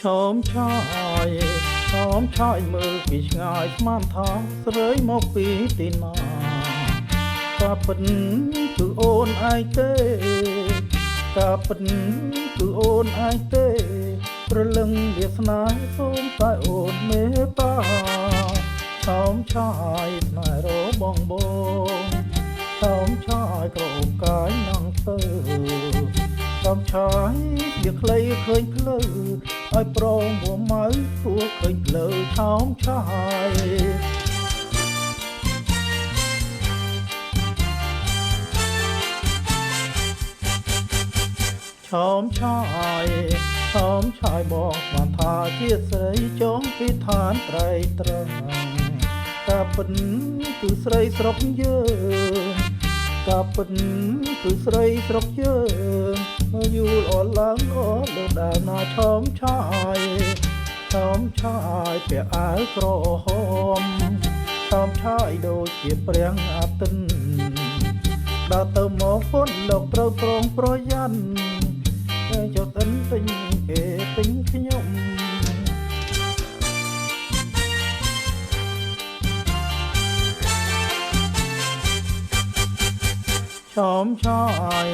ឈោមឆាយឈោមឆាយមើលពីឆ្ងាយស្មានថាស្រីមកពីទីណាកាពិនគឺអូនឯងទេកាពិនគឺអូនឯងទេព្រលឹងវាសនាសូមតែអូនមេត្តាឈោមឆាយស្នេហ៍របងបងឈោមឆាយក្រអូបកាយនឹងទៅឈោមឆាយវាខ្លីឃើញភ្លឺឲ្យប្រងមួម៉ៅទួឃើញភ្លឺឈោមឆាយឈោមឆាយឈោមឆាយបងបានថាជាស្រីចងពីឋានត្រៃត្រង់កាពិនគឺស្រីស្រុកយើងកាពិនគឺស្រីស្រុកយើងមកយូរអត់ឡើងអត់លើដើរណាឈោមឆាយឈោមឆាយពាក់អាវក្រហមឈោមឆាយដូចជាព្រះអាទិត្យដើរទៅមកพ้นលោកត្រូវប្រុងប្រយ័ត្នតែចុះទិញទិញគេទិញខ្ញុំឈោមឆាយ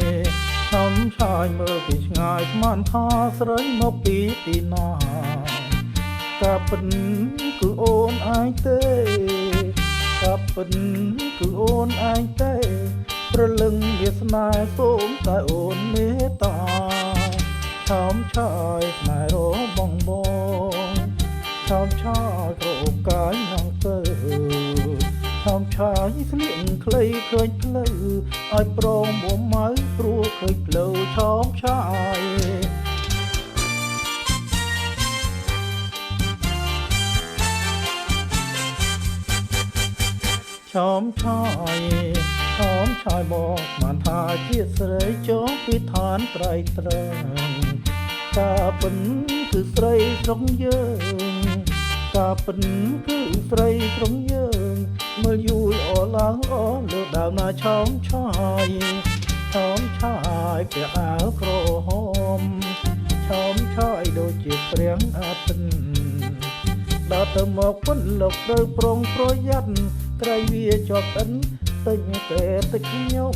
ឈោមឆាយមើលពីឆ្ងាយស្មានថាស្រីមកពីទីណាកាពិនគឺអូនឯងទេកាពិនគឺអូនឯងទេព្រលឹងវាសនាសូមតែអូនមេត្តាឈោមឆាយស្នេហ៍របងបងឈោមឆាយក្រអូបកាយនឹងទៅឈោមឆាយស្លៀកខ្លីឃើញភ្លឺឲ្យប្រងមួម៉ៅព្រោះឃើញភ្លឺឈោមឆាយឈោមឆាយឈោមឆាយបងបានថាជាស្រីចងពីឋានត្រៃត្រង់កាពិនគឺស្រីស្រុកយើងកាពិនគឺស្រីស្រុកយើងមើលយូរអឡើងអលើដើមណាឈោមឆាយឈោមឆាយពាក់អាវក្រហមឈោមឆាយដូចជាព្រះអាទិត្យដើរទៅមកพ้นលោកត្រូវប្រុងប្រយ័ត្នក្រៃវាជាប់ឥនទិញគេទឹកខ្ញុំ